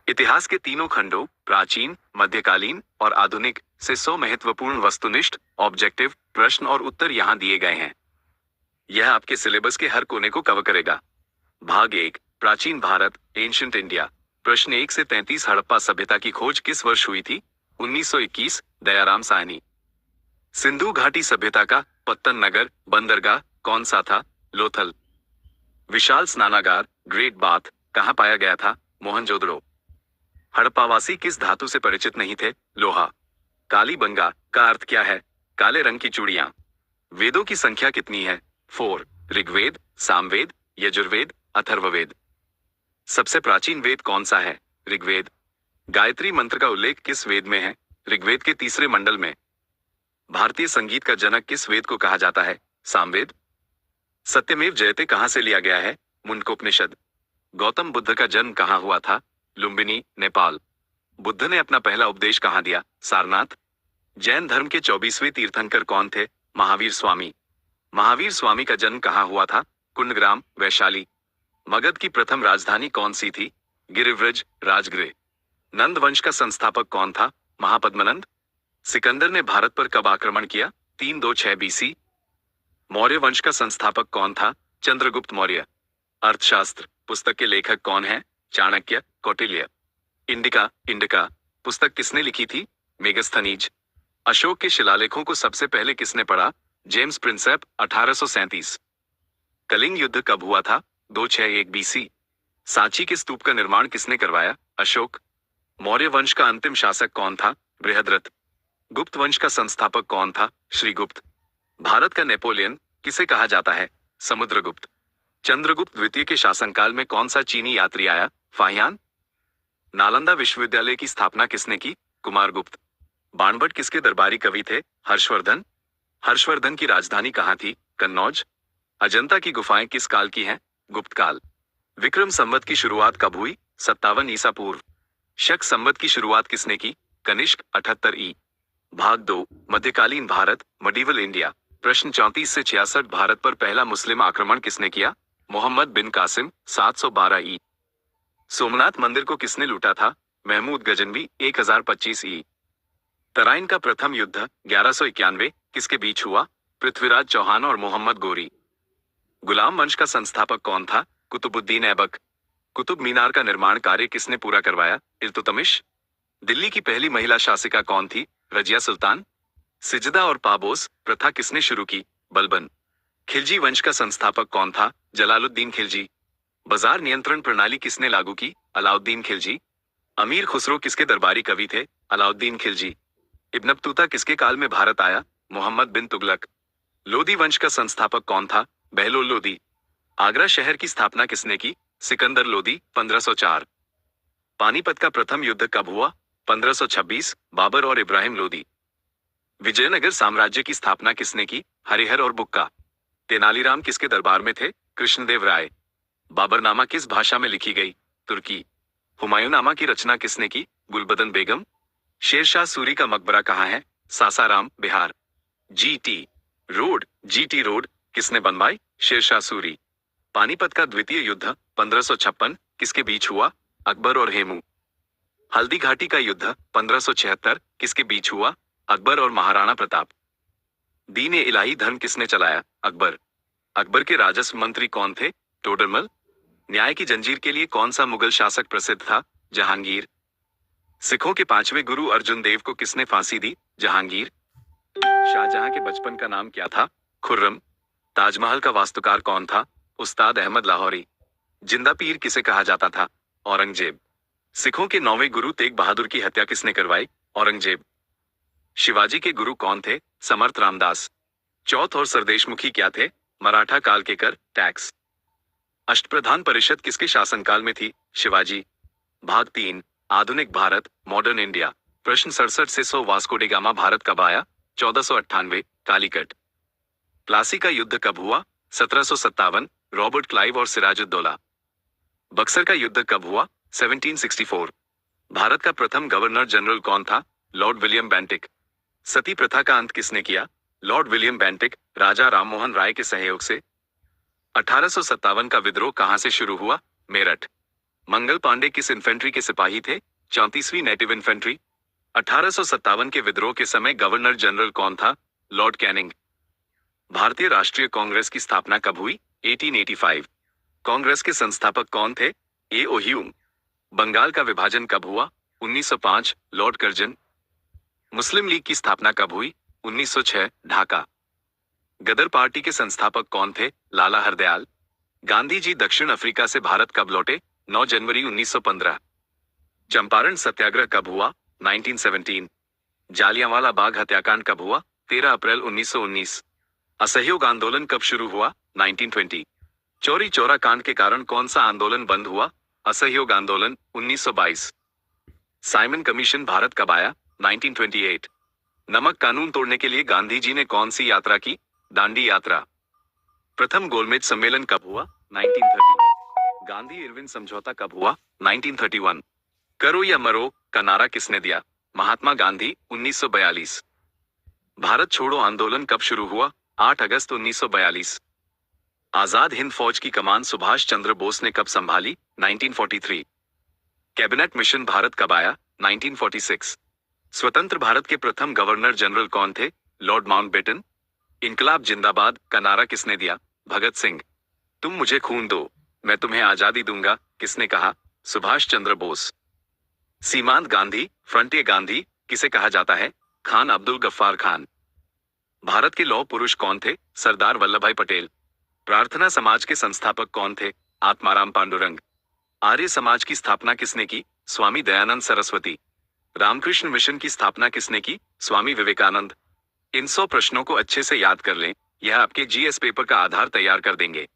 इतिहास के तीनों खंडों प्राचीन, मध्यकालीन और आधुनिक से 100 महत्वपूर्ण वस्तुनिष्ठ ऑब्जेक्टिव प्रश्न और उत्तर यहाँ दिए गए हैं। यह आपके सिलेबस के हर कोने को कवर करेगा। भाग 1 प्राचीन भारत एंशिएंट इंडिया। प्रश्न 1 से 33 हड़प्पा सभ्यता की खोज किस वर्ष हुई थी? 1921 दयाराम साहनी। सिंधु घाटी सभ्यता का पत्तन नगर बंदरगाह कौन सा था? लोथल। विशाल स्नानागार ग्रेट बाथ कहाँ पाया गया था? मोहनजोदड़ो। हड़प्पावासी किस धातु से परिचित नहीं थे? लोहा। कालीबंगा का अर्थ क्या है? काले रंग की चूड़ियां। वेदों की संख्या कितनी है? 4। ऋग्वेद, सामवेद, यजुर्वेद, अथर्ववेद। सबसे प्राचीन वेद कौन सा है? ऋग्वेद। गायत्री मंत्र का उल्लेख किस वेद में है? ऋग्वेद के तीसरे मंडल में। भारतीय संगीत का जनक किस वेद को कहा जाता है? सामवेद। सत्यमेव जयते कहां से लिया गया है? मुंडकोपनिषद। गौतम बुद्ध का जन्म कहां हुआ था? लुम्बिनी, नेपाल। बुद्ध ने अपना पहला उपदेश कहां दिया? सारनाथ। जैन धर्म के 24वें तीर्थंकर कौन थे? महावीर स्वामी। महावीर स्वामी का जन्म कहां हुआ था? कुंडग्राम, वैशाली। मगध की प्रथम राजधानी कौन सी थी? गिरिव्रज, राजगृह। नंद वंश का संस्थापक कौन था? महापद्मनंद। सिकंदर ने भारत पर कब आक्रमण किया? 326 बीसी। मौर्य वंश का संस्थापक कौन था? चंद्रगुप्त मौर्य। अर्थशास्त्र पुस्तक के लेखक कौन है? चाणक्य, कौटिल्य। इंडिका पुस्तक किसने लिखी थी? मेगस्थनीज। अशोक के शिलालेखों को सबसे पहले किसने पढ़ा? James Prinsep, 1837। कलिंग युद्ध कब हुआ था? 261 बीसी। सांची के स्तूप का निर्माण किसने करवाया? अशोक। मौर्य वंश का अंतिम शासक कौन था? बृहद्रथ। गुप्त वंश का संस्थापक कौन था? श्रीगुप्त। भारत का नेपोलियन किसे कहा जाता है? समुद्रगुप्त। चंद्रगुप्त द्वितीय के शासनकाल में कौन सा चीनी यात्री आया? फाहियान। नालंदा विश्वविद्यालय की स्थापना किसने की? कुमारगुप्त। बाणभट्ट किसके दरबारी कवि थे? हर्षवर्धन। हर्षवर्धन की राजधानी कहाँ थी? कन्नौज। अजंता की गुफाएं किस काल की हैं? गुप्त काल। विक्रम संवत की शुरुआत कब हुई? 57 ईसा पूर्व। शक संवत की शुरुआत किसने की? कनिष्क, 78 ई। भाग 2 मध्यकालीन भारत मडीवल इंडिया। प्रश्न 34 से 66 भारत पर पहला मुस्लिम आक्रमण किसने किया? मोहम्मद बिन कासिम, 712 ई। सोमनाथ मंदिर को किसने लूटा था? महमूद गजनवी, 1025 ई। तराइन का प्रथम युद्ध 1191 किसके बीच हुआ? पृथ्वीराज चौहान और मोहम्मद गोरी। गुलाम वंश का संस्थापक कौन था? कुतुबुद्दीन ऐबक। कुतुब मीनार का निर्माण कार्य किसने पूरा करवाया? इल्तुतमिश। दिल्ली की पहली महिला शासिका कौन थी? रजिया सुल्तान। सिजदा और पाबोस प्रथा किसने शुरू की? बलबन। खिलजी वंश का संस्थापक कौन था? जलालुद्दीन खिलजी। बाजार नियंत्रण प्रणाली किसने लागू की? अलाउद्दीन खिलजी। अमीर खुसरो किसके दरबारी कवि थे? अलाउद्दीन खिलजी। इब्न बतूता किसके काल में भारत आया? मोहम्मद बिन तुगलक। लोदी वंश का संस्थापक कौन था? बहलोल लोदी। आगरा शहर की स्थापना किसने की? सिकंदर लोदी, 1504। पानीपत का प्रथम युद्ध कब हुआ? 1526, बाबर और इब्राहिम लोदी। विजयनगर साम्राज्य की स्थापना किसने की? हरिहर और बुक्का। तेनालीराम किसके दरबार में थे? कृष्णदेव राय। बाबरनामा किस भाषा में लिखी गई? तुर्की। हुमायूंनामा की रचना किसने की? गुलबदन बेगम। शेरशाह सूरी का मकबरा कहाँ है? सासाराम, बिहार। जीटी रोड किसने बनवाई? शेरशाह सूरी। पानीपत का द्वितीय युद्ध 1556 किसके बीच हुआ? अकबर और हेमू। हल्दी घाटी का युद्ध 1576 किसके बीच हुआ? अकबर और महाराणा प्रताप। दीन-ए इलाही धर्म किसने चलाया? अकबर। अकबर के राजस्व मंत्री कौन थे? टोडरमल। न्याय की जंजीर के लिए कौन सा मुगल शासक प्रसिद्ध था? जहांगीर। सिखों के 5वें गुरु अर्जुन देव को किसने फांसी दी? जहांगीर। शाहजहां के बचपन का नाम क्या था? खुर्रम। ताजमहल का वास्तुकार कौन था? उस्ताद अहमद लाहौरी। जिंदा पीर किसे कहा जाता था? औरंगजेब। सिखों के 9वें गुरु तेग बहादुर की हत्या किसने करवाई? औरंगजेब। शिवाजी के गुरु कौन थे? समर्थ रामदास। चौथ और सरदेशमुखी क्या थे? मराठा काल के कर, टैक्स। अष्टप्रधान परिषद किसके शासनकाल में थी? शिवाजी। भाग 3 आधुनिक भारत मॉडर्न इंडिया। प्रश्न 67 से 100 वास्को डे गामा भारत कब आया? 1498, कालीकट। प्लासी का युद्ध कब हुआ? 1757, रॉबर्ट क्लाइव और सिराजुद्दौला। बक्सर का युद्ध कब हुआ? 1764। भारत का प्रथम गवर्नर जनरल कौन था? Lord William Bentinck. सती प्रथा का अंत किसने किया? Lord William Bentinck, Raja Rammohan Roy के सहयोग से। 1857 का विद्रोह कहां से शुरू हुआ? मेरठ। मंगल पांडे किस इन्फेंट्री के सिपाही थे? 34वीं नेटिव इन्फेंट्री। 1857 के विद्रोह के समय गवर्नर जनरल कौन था? Lord Canning. भारतीय राष्ट्रीय कांग्रेस की स्थापना कब हुई? 1885। कांग्रेस के संस्थापक कौन थे? ए ओ ह्यूम। बंगाल का विभाजन कब हुआ? 1905, लॉर्ड कर्जन। मुस्लिम लीग की स्थापना कब हुई? 1906, ढाका। गदर पार्टी के संस्थापक कौन थे? लाला हरदयाल। गांधी जी दक्षिण अफ्रीका से भारत कब लौटे? 9 जनवरी 1915। चंपारण सत्याग्रह कब हुआ? 1917। जालियांवाला बाग हत्याकांड कब हुआ? 13 अप्रैल 1919। असहयोग आंदोलन कब शुरू हुआ? 1920। चौरी चौरा कांड के कारण कौन सा आंदोलन बंद हुआ? असहयोग आंदोलन, 1922। साइमन कमीशन भारत कब आया? 1928। नमक कानून तोड़ने के लिए गांधी जी ने कौन सी यात्रा की? दांडी यात्रा। प्रथम गोलमेज सम्मेलन कब हुआ? 1930। गांधी इरविन समझौता कब हुआ? 1931। करो या मरो का नारा किसने दिया? महात्मा गांधी, 1942। भारत छोड़ो आंदोलन कब शुरू हुआ? 8 अगस्त 1942। आजाद हिंद फौज की कमान सुभाष चंद्र बोस ने कब संभाली? 1943। कैबिनेट मिशन भारत कब आया? 1946। स्वतंत्र भारत के प्रथम गवर्नर जनरल कौन थे? Lord Mountbatten. इनकलाब जिंदाबाद का नारा किसने दिया? भगत सिंह। तुम मुझे खून दो, मैं तुम्हें आजादी दूंगा, किसने कहा? सुभाष चंद्र बोस। सीमांत गांधी, फ्रंटियर गांधी किसे कहा जाता है? खान अब्दुल गफ्फार खान। भारत के लौह पुरुष कौन थे? सरदार वल्लभ भाई पटेल। प्रार्थना समाज के संस्थापक कौन थे? आत्माराम पांडुरंग। आर्य समाज की स्थापना किसने की? स्वामी दयानंद सरस्वती। रामकृष्ण मिशन की स्थापना किसने की? स्वामी विवेकानंद। इन 100 प्रश्नों को अच्छे से याद कर लें, यह आपके जीएस पेपर का आधार तैयार कर देंगे।